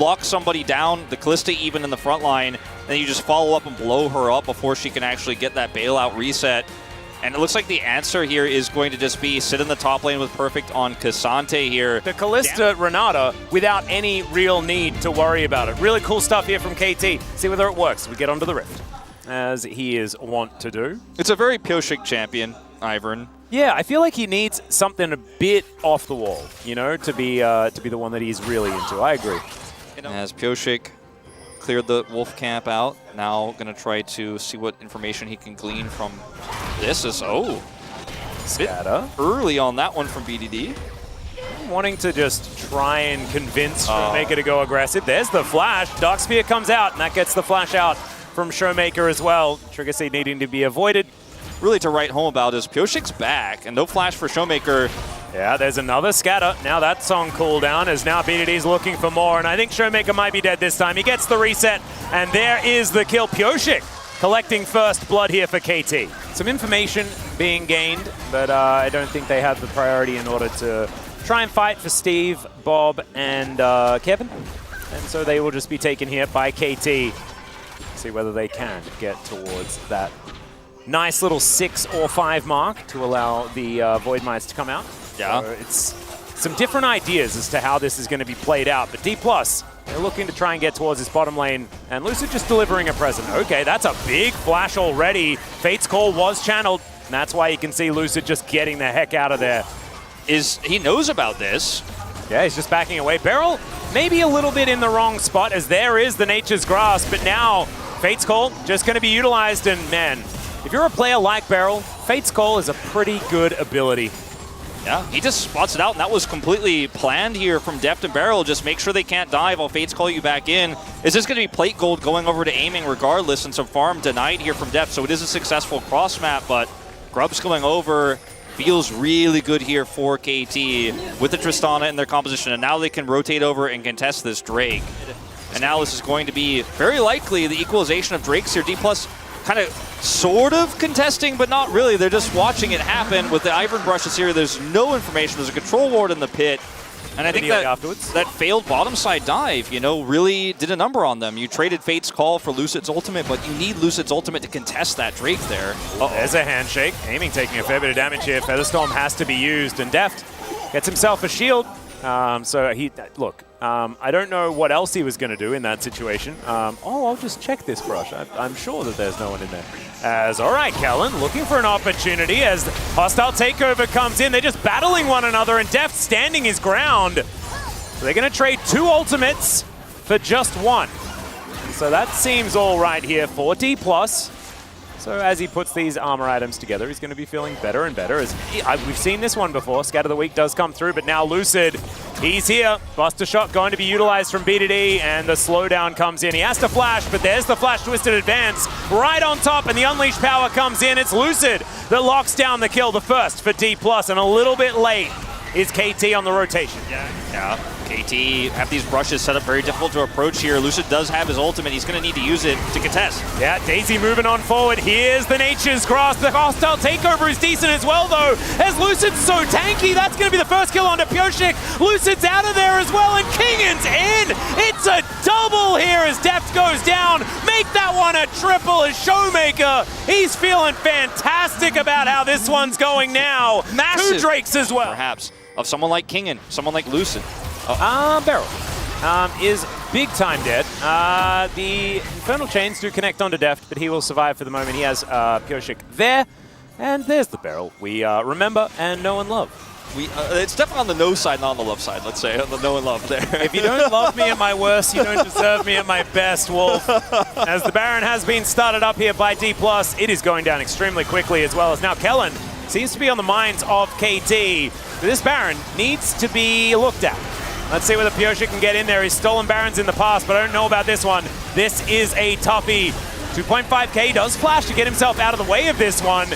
block somebody down, the Callista even in the front line, then you just follow up and blow her up before she can actually get that bailout reset. And it looks like the answer here is going to just be sit in the top lane with Perfect on Cassante here. The Callista Renata without any real need to worry about it. Really cool stuff here from KT. See whether it works. We get onto the Rift, as he is wont to do. It's a very Pyosik champion, Ivern. Yeah, I feel like he needs something a bit off the wall, you know, to be the one that he's really into. I agree. As Pyosik cleared the wolf camp out, now going to try to see what information he can glean from this. Scatter. Early on that one from BDD. Wanting to just try and convince Showmaker to go aggressive. There's the flash. Dark Sphere comes out, and that gets the flash out from Showmaker as well. Trigger Seed needing to be avoided. Really to write home about is Pyosik's back, and no flash for Showmaker. Yeah, there's another scatter. Now that's on cooldown as now BDD's looking for more, and I think Showmaker might be dead this time. He gets the reset, and there is the kill. Pyosik collecting first blood here for KT. Some information being gained, but I don't think they have the priority in order to try and fight for Steve, Bob, and Kevin. And so they will just be taken here by KT. See whether they can get towards that nice little 6 or 5 mark to allow the Void Mice to come out. Yeah. So it's some different ideas as to how this is going to be played out. But D+, they're looking to try and get towards this bottom lane. And Lucid just delivering a present. Okay, that's a big flash already. Fate's Call was channeled. And that's why you can see Lucid just getting the heck out of there. He knows about this. Yeah, he's just backing away. Beryl maybe a little bit in the wrong spot as there is the Nature's Grasp. But now Fate's Call just going to be utilized. And man, if you're a player like Beryl, Fate's Call is a pretty good ability. Yeah, he just spots it out, and that was completely planned here from Deft and Beryl. Just make sure they can't dive while Fate's Call you back in. Is this going to be Plate Gold going over to aiming regardless, and some farm denied here from Deft, so it is a successful cross map, but Grub's going over. Feels really good here for KT with the Tristana in their composition, and now they can rotate over and contest this Drake. And now this is going to be very likely the equalization of Drakes here. D+ kind of sort of contesting, but not really. They're just watching it happen. With the Ivern brushes here, there's no information. There's a control ward in the pit. And I think that failed bottom side dive, you know, really did a number on them. You traded Fate's Call for Lucid's ultimate, but you need Lucid's ultimate to contest that Drake there. There's a handshake. Aiming taking a fair bit of damage here. Featherstorm has to be used, and Deft gets himself a shield. So he, look, I don't know what else he was going to do in that situation. I'll just check this brush. I'm sure that there's no one in there. All right, Kellen, looking for an opportunity as hostile takeover comes in. They're just battling one another, and Deft standing his ground. So they're going to trade 2 ultimates for just 1. So that seems all right here for D+. So as he puts these armor items together, he's going to be feeling better and better. We've seen this one before. Scatter the Weak does come through, but now Lucid, he's here. Buster Shot going to be utilized from BDD, and the slowdown comes in. He has to flash, but there's the flash twisted advance right on top, and the Unleashed Power comes in. It's Lucid that locks down the kill, the first for D+, and a little bit late is KT on the rotation. Yeah. KT have these brushes set up very difficult to approach here. Lucid does have his ultimate. He's going to need to use it to contest. Yeah, Daisy moving on forward. Here's the Nature's Grasp. The hostile takeover is decent as well, though, as Lucid's so tanky. That's going to be the first kill onto Pyosik. Lucid's out of there as well, and Kingan's in. It's a double here as Deft goes down. Make that one a triple as Showmaker. He's feeling fantastic about how this one's going now. Massive. 2 Drakes as well. Perhaps of someone like Kingan, someone like Lucid. Beryl is big time dead. The Infernal Chains do connect onto Deft, but he will survive for the moment. He has Pyosik there, and there's the Beryl we remember and know and love. It's definitely on the no side, not on the love side, let's say, on the know and love there. If you don't love me at my worst, you don't deserve me at my best, Wolf. As the Baron has been started up here by D+, it is going down extremely quickly, as well as now Kellen seems to be on the minds of KT. But this Baron needs to be looked at. Let's see whether Pyosik can get in there. He's stolen Barons in the past, but I don't know about this one. This is a toughie. 2.5k does flash to get himself out of the way of this one.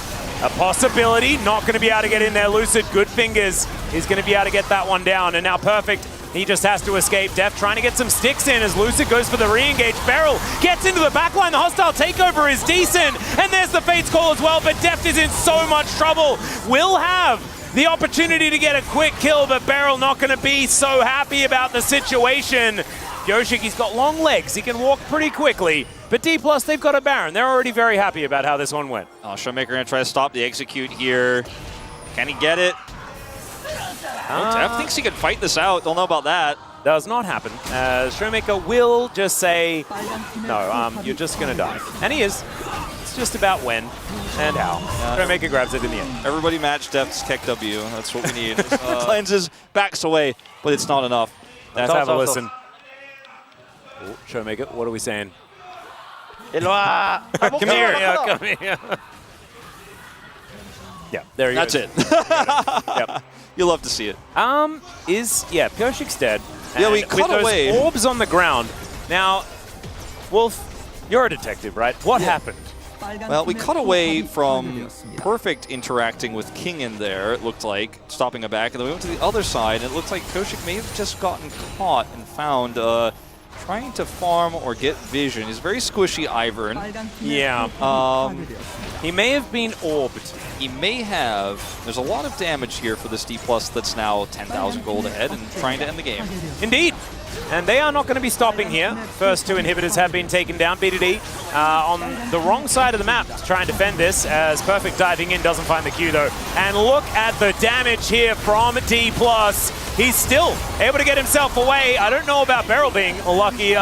A possibility, not going to be able to get in there. Lucid, good fingers. He's going to be able to get that one down. And now Perfect, he just has to escape. Deft trying to get some sticks in as Lucid goes for the re-engage. Beryl gets into the backline. The hostile takeover is decent. And there's the Fate's Call as well, but Deft is in so much trouble. Will have the opportunity to get a quick kill, but Beryl not going to be so happy about the situation. Pyoshik, he's got long legs. He can walk pretty quickly. But D+, they've got a Baron. They're already very happy about how this one went. Showmaker going to try to stop the execute here. Can he get it? Def thinks he could fight this out. Don't know about that. Does not happen. Showmaker will just say, no, you're just going to die. And he is. It's just about when and how. Showmaker grabs it in the end. Everybody match Def's Keck W. That's what we need. Cleanses, backs away, but it's not enough. Let's have a listen. Ooh, Showmaker, what are we saying? Come here. Yeah, come here. Yeah, there he goes. That's it. Yep. You'll love to see it. Pyoshik's dead. Yeah, we cut away. With those orbs on the ground. Now, Wolf, you're a detective, right? What happened? Well, we cut away from Perfect interacting with King in there, it looked like, stopping a back, and then we went to the other side, and it looked like Pyoshik may have just gotten caught and found trying to farm or get vision. He's very squishy, Ivern. Yeah. He may have been orbed. He may have. There's a lot of damage here for this D+ that's now 10,000 gold ahead and trying to end the game. Indeed. And they are not going to be stopping here. First two inhibitors have been taken down. BDD on the wrong side of the map to try and defend this, as Perfect diving in doesn't find the Q though. And look at the damage here from D+. He's still able to get himself away. I don't know about Beryl being lucky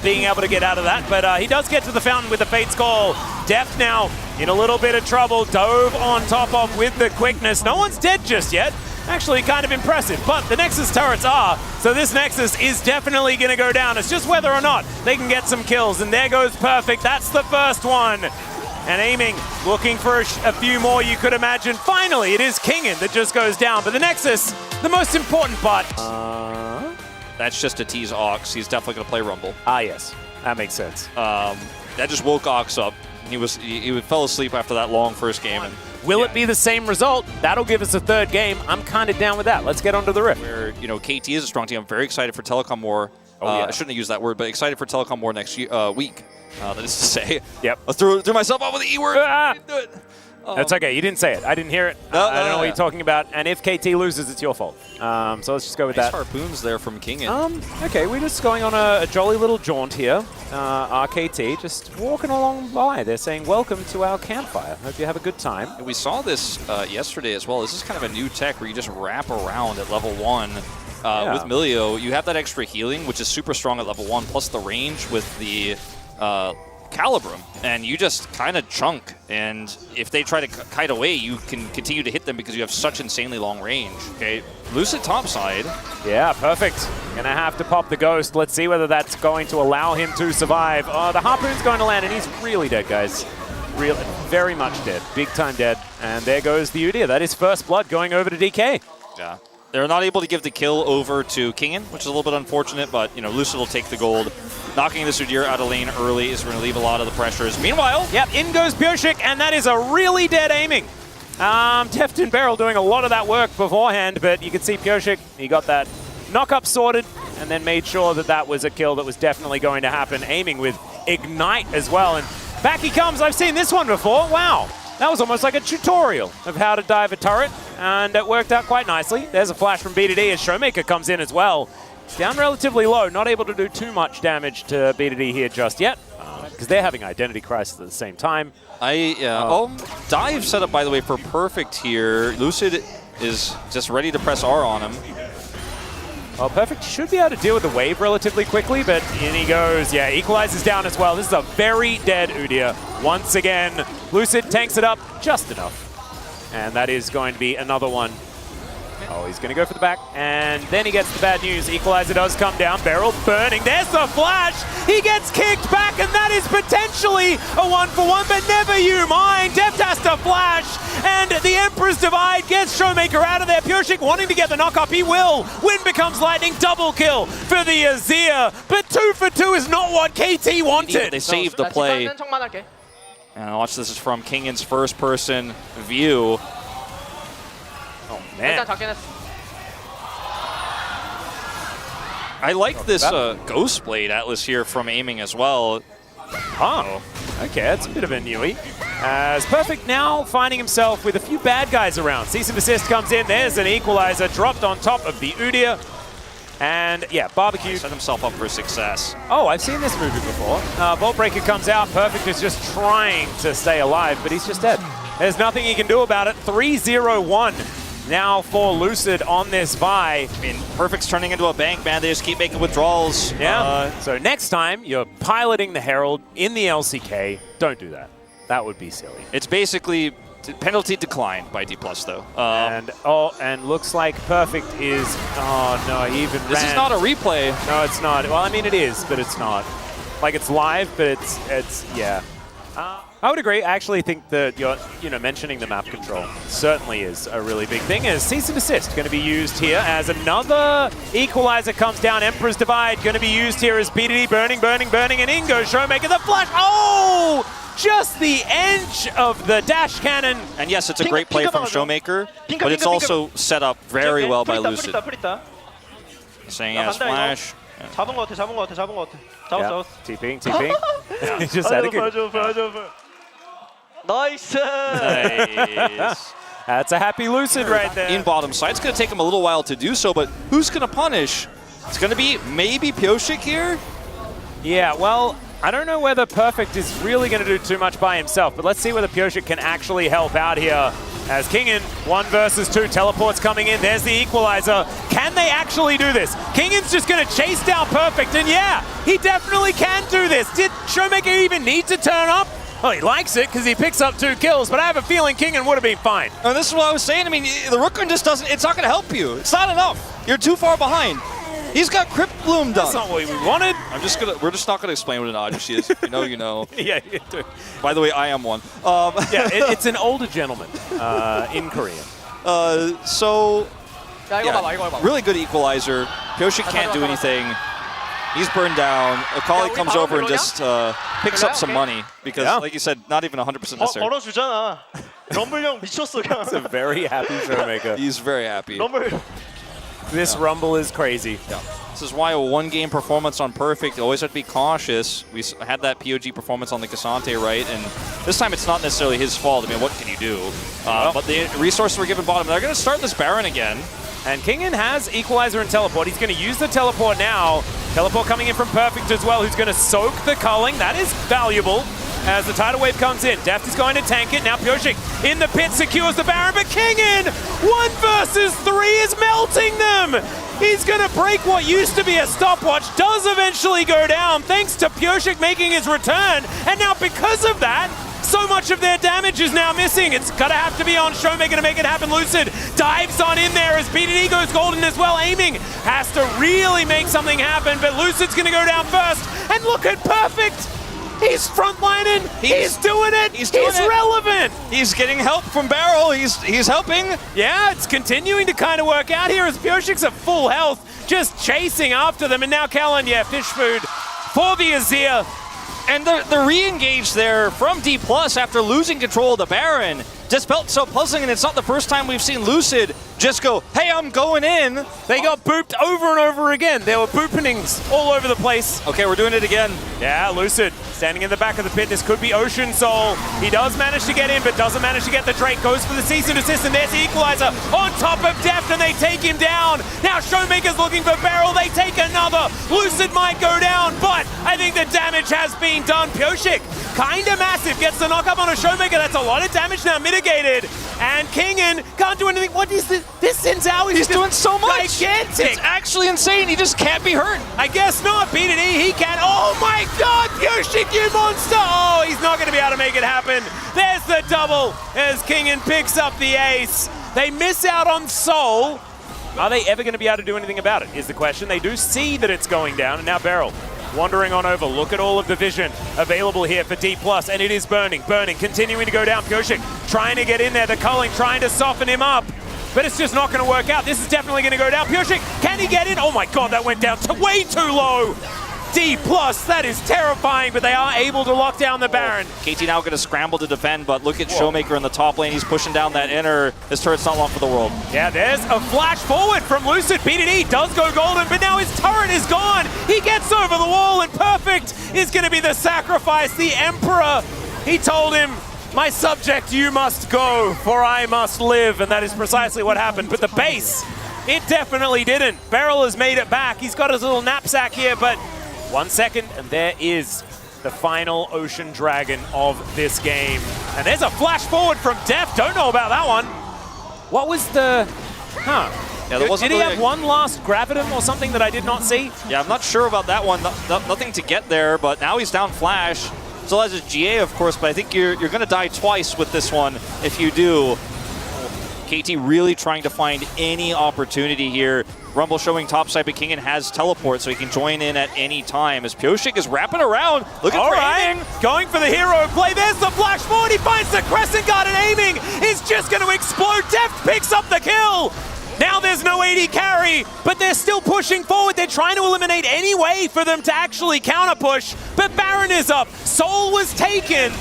being able to get out of that, but he does get to the fountain with the Fate's Call. Deft now in a little bit of trouble. Dove on top of with the quickness. No one's dead just yet. Actually kind of impressive, but the Nexus turrets are, so this Nexus is definitely going to go down. It's just whether or not they can get some kills, and there goes Perfect. That's the first one. And aiming, looking for a few more, you could imagine. Finally, it is Kingin that just goes down, but the Nexus, the most important part. That's just a tease Ox. He's definitely going to play Rumble. Ah, yes. That makes sense. That just woke Ox up. He fell asleep after that long first game. And will it be the same result? That'll give us a third game. I'm kind of down with that. Let's get onto the rift. Where, KT is a strong team. I'm very excited for Telecom War. I shouldn't have used that word, but excited for Telecom War next week. That is to say. Yep. I threw myself off with the E word. Do it. That's okay. You didn't say it. I didn't hear it. I don't know what you're talking about. And if KT loses, it's your fault. So let's just go with nice that. Harpoons there from Kingin. Okay, we're just going on a jolly little jaunt here. RKT just walking along by. They're saying, welcome to our campfire. Hope you have a good time. And we saw this yesterday as well. This is kind of a new tech where you just wrap around at level 1. With Milio, you have that extra healing, which is super strong at level 1, plus the range with the Calibrum, and you just kind of chunk, and if they try to kite away, you can continue to hit them because you have such insanely long range. Okay, Lucid topside. Yeah, Perfect. Gonna have to pop the Ghost. Let's see whether that's going to allow him to survive. The Harpoon's going to land, and he's really dead, guys. Really, very much dead. Big time dead. And there goes the Udyr. That is first blood going over to DK. Yeah. They're not able to give the kill over to Kingin, which is a little bit unfortunate, but, Lucid will take the gold. Knocking this Udyr out of lane early is going to leave a lot of the pressures. Meanwhile, yep, in goes Pyoshik, and that is a really dead aiming. Deft and Beryl doing a lot of that work beforehand, but you can see Pyoshik, he got that knock-up sorted, and then made sure that that was a kill that was definitely going to happen. Aiming with Ignite as well, and back he comes. I've seen this one before. Wow. That was almost like a tutorial of how to dive a turret, and it worked out quite nicely. There's a flash from BDD as Showmaker comes in as well. Down relatively low, not able to do too much damage to BDD here just yet, because they're having Identity Crisis at the same time. Dive set up, by the way, for Perfect here. Lucid is just ready to press R on him. Well, Perfect should be able to deal with the wave relatively quickly, but in he goes. Yeah, equalizes down as well. This is a very dead Udyr. Once again, Lucid tanks it up just enough. And that is going to be another one. Oh, he's going to go for the back, and then he gets the bad news. Equalizer does come down. Beryl burning. There's the flash. He gets kicked back, and that is potentially a 1-for-1, but never you mind. Deft has to flash, and the Emperor's Divide gets Showmaker out of there. Pyoshik wanting to get the knock-up. He will. Wind becomes lightning. Double kill for the Azir, but 2 for 2 is not what KT wanted. They saved the play. And watch, this is from Kingin's first-person view. Oh, man. I like this Ghost Blade Atlas here from aiming as well. Oh, okay, that's a bit of a newie. As Perfect now finding himself with a few bad guys around. Cease and Desist comes in. There's an equalizer dropped on top of the Udyr. And yeah, barbecue. Set himself up for success. Oh, I've seen this movie before. Vault Breaker comes out. Perfect is just trying to stay alive, but he's just dead. There's nothing he can do about it. 3-0-1 now for Lucid on this Vi. I mean, Perfect's turning into a bank, man. They just keep making withdrawals. Yeah. So next time you're piloting the Herald in the LCK, don't do that. That would be silly. It's basically penalty declined by D+, though. And looks like Perfect is, oh no, he even This is not a replay. No, it's not. Well, I mean it is, but it's not. Like it's live, but it's yeah. I would agree. I actually think that you're mentioning the map control certainly is a really big thing. As cease and desist going to be used here as another equalizer comes down. Emperor's Divide going to be used here as BDD burning, and in goes Showmaker. The flash. Oh! Just the edge of the dash cannon. And yes, it's a great play from Showmaker, but it's also set up very well by Lucid. Saying yes, flash. 잡은 것 같아. Yeah. TPing. He just had a good. 나이스. Nice. That's a happy Lucid right there. In bottom side, it's going to take him a little while to do so, but who's going to punish? It's going to be maybe Pyosik here? Yeah, well, I don't know whether Perfect is really going to do too much by himself, but let's see whether Pyosik can actually help out here. As Kingen, 1 versus 2, teleports coming in. There's the equalizer. Can they actually do this? Kingen's just going to chase down Perfect, and yeah, he definitely can do this. Did Showmaker even need to turn up? Well, he likes it because he picks up 2 kills, but I have a feeling Kingen would have been fine. And this is what I was saying. I mean, the Rookrun just doesn't, it's not going to help you. It's not enough. You're too far behind. He's got Crypt Bloom done. That's not what we wanted. We're just not gonna explain what an Ajushi is. You know, you know. Yeah, you do. By the way, I am one. Yeah, it's an older gentleman in Korea. So, 야, 이거 봐봐, 이거 봐봐. really good equalizer. Pyosik can't do anything. He's burned down. Akali comes over and just picks up some money because, like you said, not even 100% necessary. 걸어주잖아. 럼블 형 미쳤어 그냥. It's a very happy Showmaker. He's very happy. 럼블. This Rumble is crazy. Yeah. This is why a 1-game performance on Perfect, you always have to be cautious. We had that POG performance on the Cassante, right? And this time it's not necessarily his fault. I mean, what can you do? But the resources were given bottom. They're going to start this Baron again. And Kingen has Equalizer and Teleport. He's going to use the Teleport now. Teleport coming in from Perfect as well, who's going to soak the culling. That is valuable. As the tidal wave comes in, Deft is going to tank it. Now Pyosik in the pit secures the Baron, but Kingen, 1 versus 3 is melting them. He's going to break what used to be a stopwatch, does eventually go down thanks to Pyosik making his return. And now because of that, so much of their damage is now missing. It's going to have to be on Showmaker to make it happen. Lucid dives on in there as BDD goes golden as well. Aiming has to really make something happen, but Lucid's going to go down first. And look at Perfect. He's frontlining. He's doing it. He's relevant. He's getting help from Barrel. He's helping. Yeah, it's continuing to kind of work out here as Pyosik's at full health, just chasing after them. And now Callan, yeah, fish food for the Azir. And the re-engage there from D+ after losing control of the Baron just felt so puzzling, and it's not the first time we've seen Lucid just go, hey, I'm going in. They got booped over and over again. There were boopenings all over the place. Okay, we're doing it again. Yeah, Lucid standing in the back of the pit. This could be Ocean Soul. He does manage to get in, but doesn't manage to get the Drake. Goes for the cease and desist, and there's the equalizer on top of Deft, and they take him down. Now Showmaker's looking for Barrel. They take another. Lucid might go down, but I think the damage has been done. Pyosik, kind of massive, gets the knock up on a Showmaker. That's a lot of damage now mitigated. And Kingen can't do anything. What is this? This sends out. He's doing so much. Gigantic. It's actually insane. He just can't be hurt. I guess not. BDD, he can. Oh my God, Pyosik, you monster. Oh, he's not going to be able to make it happen. There's the double as Kingen picks up the ace. They miss out on Soul. Are they ever going to be able to do anything about it, is the question. They do see that it's going down, and now Beryl wandering on over. Look at all of the vision available here for D+, and it is burning, continuing to go down. Pyosik trying to get in there, the culling trying to soften him up, but it's just not going to work out. This is definitely going to go down. Pyosik, can he get in? Oh my God, that went down to way too low. D+, that is terrifying, but they are able to lock down the Baron. KT now going to scramble to defend, but look at Showmaker in the top lane. He's pushing down that inner. This turret's not long for the world. Yeah, there's a flash forward from Lucid. BDD does go golden, but now his turret is gone. He gets over the wall, and Perfect is going to be the sacrifice. The Emperor, he told him, my subject, you must go, for I must live. And that is precisely what happened. But the base It definitely didn't. Beryl has made it back. He's got his little knapsack here, but 1 second, and there is the final Ocean Dragon of this game. And there's a flash forward from Def. Don't know about that one. What was the... Huh. Yeah, there wasn't did he really have one last Gravitum or something that I did not see? Yeah, I'm not sure about that one. Nothing to get there, but now he's down Flash. Still has his GA, of course, but I think you're going to die twice with this one if you do. KT really trying to find any opportunity here. Rumble showing topside, but Kingen has teleport, so he can join in at any time. As Pioshik is wrapping around, looking for aiming. Going for the hero play. There's the flash forward. He finds the Crescent Guard, and aiming is just going to explode. Deft picks up the kill. Now there's no AD carry, but they're still pushing forward. They're trying to eliminate any way for them to actually counter-push, but Baron is up. Soul was taken.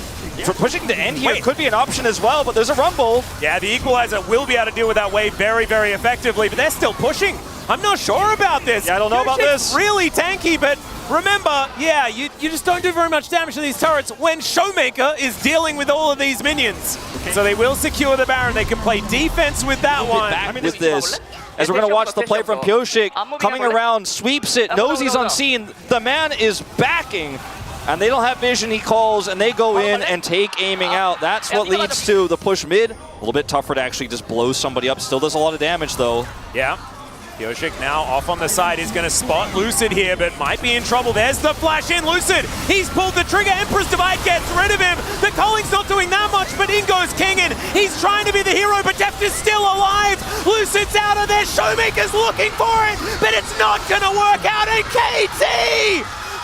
For pushing to end here could be an option as well, but there's a Rumble. Yeah, the Equalizer will be able to deal with that wave very, very effectively, but they're still pushing. I'm not sure about this. Yeah, I don't know about this. Really tanky, but remember, yeah, you just don't do very much damage to these turrets when Showmaker is dealing with all of these minions. Okay. So they will secure the Baron. They can play defense with that one. Back with this. As we're going to watch the play from Pioshik, coming around, sweeps it, knows he's unseen. The man is backing, and they don't have vision, he calls, and they go in and take aiming out. That's what leads to the push mid. A little bit tougher to actually just blow somebody up. Still does a lot of damage, though. Yeah. Pioshik now off on the side. He's going to spot Lucid here, but might be in trouble. There's the flash in. Lucid, he's pulled the trigger. Empress Divide gets rid of him. The Calling's not doing that much, but in goes Kingen. He's trying to be the hero, but Deft is still alive. Lucid's out of there. Showmaker's looking for it, but it's not going to work out. And KT,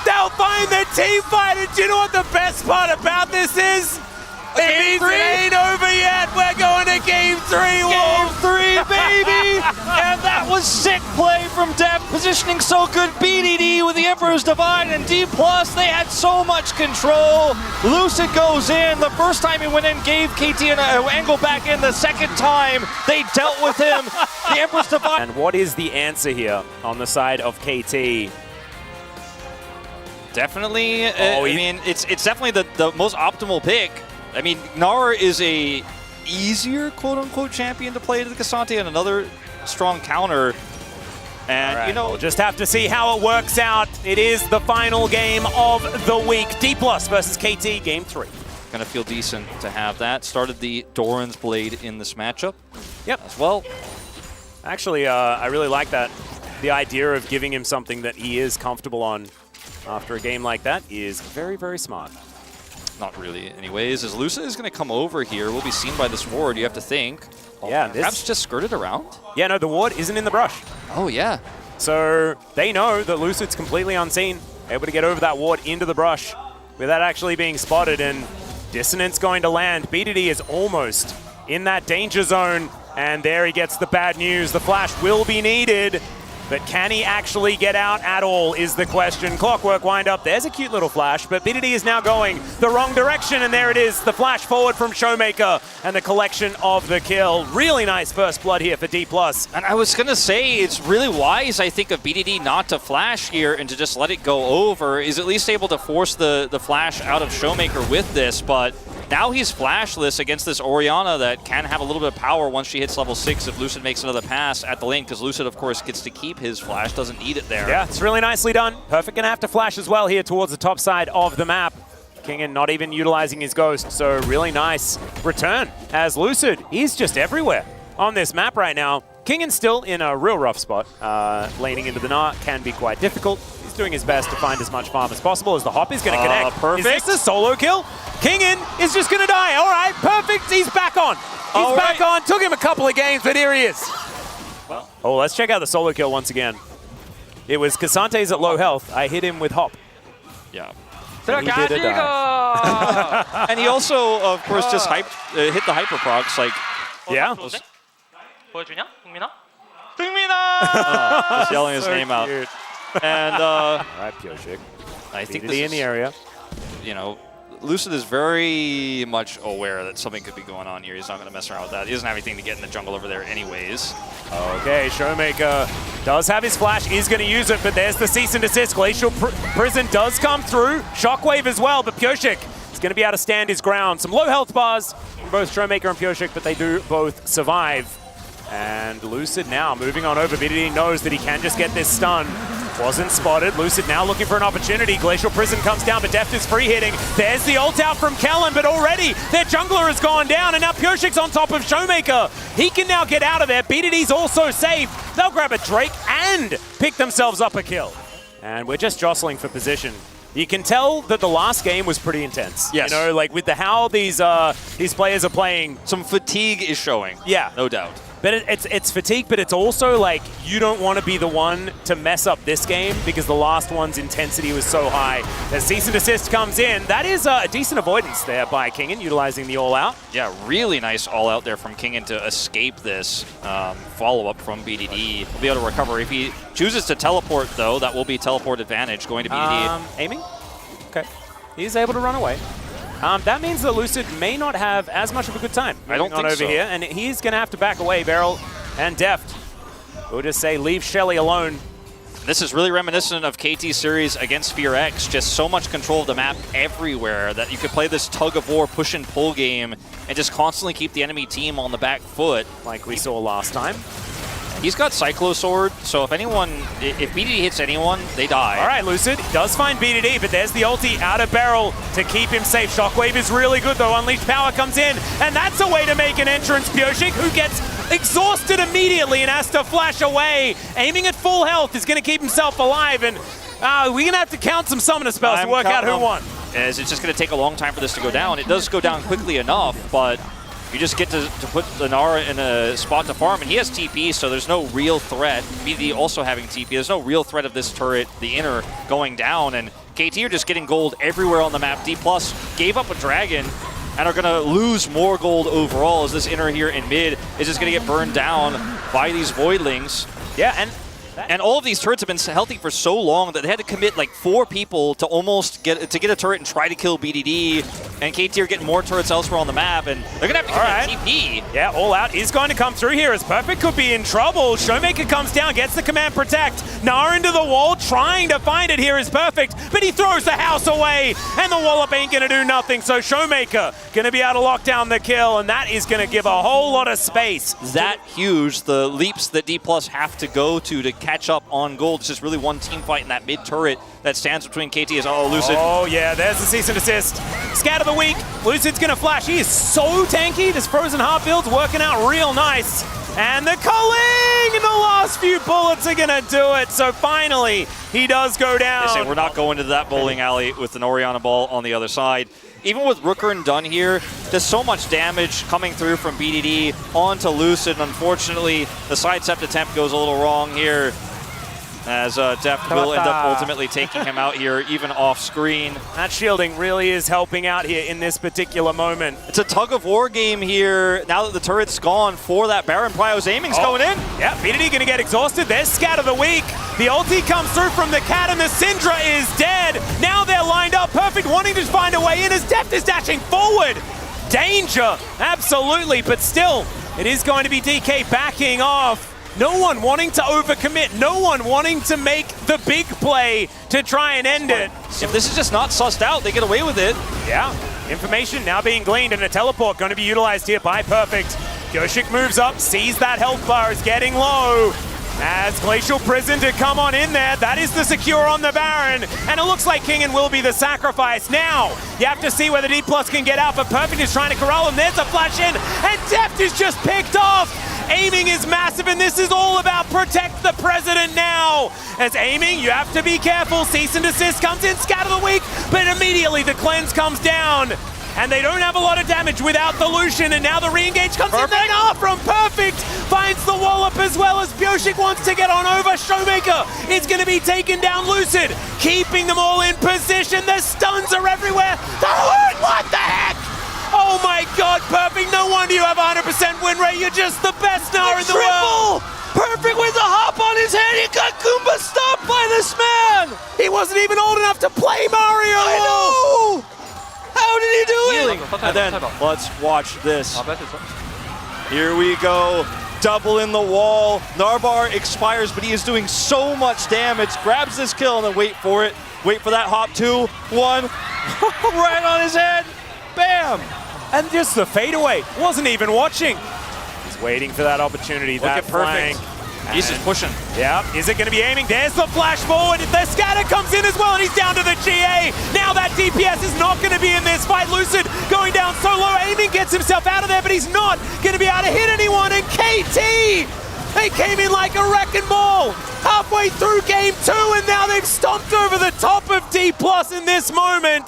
they'll find the team fight. And do you know what the best part about this is? It means it ain't over yet. We're going to Game 3. Game 3, baby! And that was sick play from Def, positioning so good. BDD with the Emperor's Divide and D+, they had so much control. Lucid goes in. The first time he went in, gave KT an angle back in. The second time, they dealt with him. The Emperor's Divide. And what is the answer here on the side of KT? Definitely, I mean, it's definitely the most optimal pick. I mean, Nara is a easier quote-unquote champion to play to the Cassante and another strong counter. And, right, you know, we'll just have to see how it works out. It is the final game of the week. D+ versus KT, Game 3. Gonna feel decent to have that. Started the Doran's Blade in this matchup. Yep. As well. Actually, I really like that. The idea of giving him something that he is comfortable on after a game like that is very, very smart. Not really, anyways. As Lucid is going to come over here, will be seen by this ward, you have to think. Yeah, perhaps just skirted around? Yeah, no, the ward isn't in the brush. Oh, yeah. So they know that Lucid's completely unseen, able to get over that ward into the brush without actually being spotted, and Dissonance going to land. BDD is almost in that danger zone, and there he gets the bad news. The flash will be needed. But can he actually get out at all is the question. Clockwork wind up. There's a cute little flash, but BDD is now going the wrong direction, and there it is, the flash forward from Showmaker and the collection of the kill. Really nice first blood here for D+. And I was going to say, it's really wise, I think, of BDD not to flash here and to just let it go over. Is at least able to force the flash out of Showmaker with this, but now he's flashless against this Orianna that can have a little bit of power once she hits level 6 if Lucid makes another pass at the lane, because Lucid, of course, gets to keep his flash, doesn't need it there. Yeah, it's really nicely done. Perfect gonna have to flash as well here towards the top side of the map. Kingen not even utilizing his ghost, so really nice return as Lucid. He's just everywhere on this map right now. Kingen's still in a real rough spot. Laning into the Gnar can be quite difficult. He's doing his best to find as much farm as possible as the hop is going to connect. Perfect. Is this a solo kill? Kingen is just going to die. All right, perfect. He's back on. He's back on. Took him a couple of games, but here he is. Well, oh, let's check out the solo kill once again. It was Cassante's at low health. I hit him with hop. Yeah. And he did a dive. And he also, of course, just hit the hyper procs. Like, yeah. 보여주냐? 흥민아? 흥민아! Just yelling his name out. And all right, Pioshik. I think BDD this in the area. You know, Lucid is very much aware that something could be going on here. He's not going to mess around with that. He doesn't have anything to get in the jungle over there anyways. Okay, Showmaker does have his flash, is going to use it, but there's the cease and desist. Glacial Prison does come through. Shockwave as well, but Pioshik is going to be able to stand his ground. Some low health bars from both Showmaker and Pioshik, but they do both survive. And Lucid now moving on over. BDD knows that he can just get this stun. Wasn't spotted. Lucid now looking for an opportunity. Glacial Prison comes down, but Deft is free hitting. There's the ult out from Kellen, but already their jungler has gone down, and now Pureshik's on top of Showmaker. He can now get out of there. BDD's also safe. They'll grab a Drake and pick themselves up a kill. And we're just jostling for position. You can tell that the last game was pretty intense. Yes. You know, like with how these players are playing. Some fatigue is showing. Yeah. No doubt. But it's fatigue, but it's also like you don't want to be the one to mess up this game because the last one's intensity was so high. As cease and desist comes in, that is a decent avoidance there by Kingen, utilizing the all-out. Yeah, really nice all-out there from Kingen to escape this follow-up from BDD. He'll be able to recover. If he chooses to teleport, though, that will be teleport advantage going to BDD. Aiming? Okay. He's able to run away. That means that Lucid may not have as much of a good time. I don't think over so. Here, and he's going to have to back away. Beryl and Deft. We'll just say leave Shelly alone. This is really reminiscent of KT's series against Fear X. Just so much control of the map everywhere that you could play this tug-of-war push and pull game and just constantly keep the enemy team on the back foot. Like we saw last time. He's got Cyclo Sword, so if BDD hits anyone, they die. All right, Lucid does find BDD, but there's the ulti out of Beryl to keep him safe. Shockwave is really good, though. Unleashed Power comes in, and that's a way to make an entrance. Pureshik, who gets exhausted immediately and has to flash away. Aiming at full health is going to keep himself alive, and we're going to have to count some summoner spells to work out who won. As it's just going to take a long time for this to go down. It does go down quickly enough, but you just get to put Lenara in a spot to farm, and he has TP, so there's no real threat. BD also having TP, there's no real threat of this turret, the inner, going down, and KT are just getting gold everywhere on the map. D+ gave up a dragon and are going to lose more gold overall as this inner here in mid is just going to get burned down by these Voidlings. Yeah, and all of these turrets have been healthy for so long that they had to commit like 4 people to almost get a turret and try to kill BDD. And KT are getting more turrets elsewhere on the map, and they're going to have to commit TP. Yeah, all out is going to come through here as Perfect could be in trouble. Showmaker comes down, gets the command protect. Nara into the wall, trying to find it here is Perfect, but he throws the house away, and the wallop ain't going to do nothing. So Showmaker going to be able to lock down the kill, and that is going to give a whole lot of space. That huge, the leaps that D+ have to go to catch up on gold. It's just really one team fight in that mid turret that stands between KT as Lucid. Oh yeah, there's the cease and desist. Scat of the week, Lucid's gonna flash. He is so tanky. This Frozen Heart build's working out real nice. And the culling in the last few bullets are gonna do it. So finally, he does go down. They say we're not going to that bowling alley with an Orianna ball on the other side. Even with Rooker done here, there's so much damage coming through from BDD onto Lucid. Unfortunately, the sidestep attempt goes a little wrong here, as Deft will end up ultimately taking him out here, even off screen. That shielding really is helping out here in this particular moment. It's a tug-of-war game here, now that the turret's gone for that Baron. Prio's aiming's going in. Yeah, BDD gonna get exhausted. There's Scat of the week. The ulti comes through from the Cat, and the Syndra is dead. Now they're lined up. Perfect wanting to find a way in as Deft is dashing forward. Danger, absolutely, but still, it is going to be DK backing off. No one wanting to overcommit, no one wanting to make the big play to try and end it. If this is just not sussed out, they get away with it. Yeah, information now being gleaned, and a teleport going to be utilized here by Perfect. Pureshik moves up, sees that health bar is getting low. As Glacial Prison to come on in there, that is the secure on the Baron, and it looks like Kingen will be the sacrifice. Now, you have to see whether D+ can get out, but Perfect is trying to corral him. There's a flash in, and Deft is just picked off. Aiming is massive, and this is all about protect the president now. As aiming, you have to be careful. Cease and desist comes in, Scat of the week, but immediately the cleanse comes down. And they don't have a lot of damage without the Lucian, and now the re-engage comes in. Then from Perfect finds the wallop as well as Pureshik wants to get on over. Showmaker is going to be taken down. Lucid keeping them all in position. The stuns are everywhere. What the heck? Oh my God, Perfect, no wonder you have 100% win rate. You're just the best Nara in the world. Perfect with a hop on his head. He got Goomba stopped by this man. He wasn't even old enough to play Mario. I know. How did he do it? And then let's watch this. Here we go. Double in the wall. Narvar expires, but he is doing so much damage. Grabs this kill and then wait for it. Wait for that hop. 2, 1. Right on his head. Bam. And just the fadeaway. Wasn't even watching. Waiting for that opportunity. Look that at Perfect. flank. He's just pushing. Yeah, is it going to be aiming? There's the flash forward. The scatter comes in as well, and he's down to the GA. Now that DPS is not going to be in this fight. Lucid going down so low. Aiming gets himself out of there, but he's not going to be able to hit anyone. And KT, they came in like a wrecking ball halfway through game 2, and now they've stomped over the top of D+ in this moment.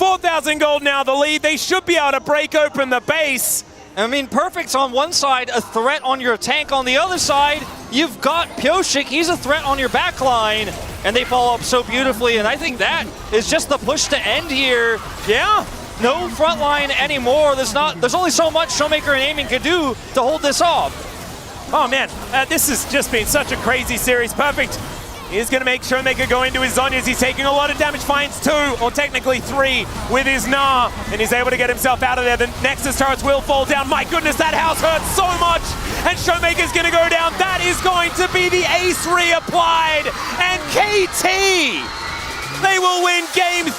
4,000 gold now the lead. They should be able to break open the base. I mean, Perfect's on one side, a threat on your tank on the other side. You've got Pyoshik, he's a threat on your back line, and they follow up so beautifully, and I think that is just the push to end here. Yeah, no front line anymore. There's only so much Showmaker and Aiming can do to hold this off. Oh man, this has just been such a crazy series. Perfect. He's going to make Showmaker go into his Zhonya's. He's taking a lot of damage, finds 2, or technically 3, with his Gnar, and he's able to get himself out of there. The Nexus turrets will fall down. My goodness, that house hurts so much, and Showmaker's going to go down. That is going to be the ace reapplied, and KT, they will win game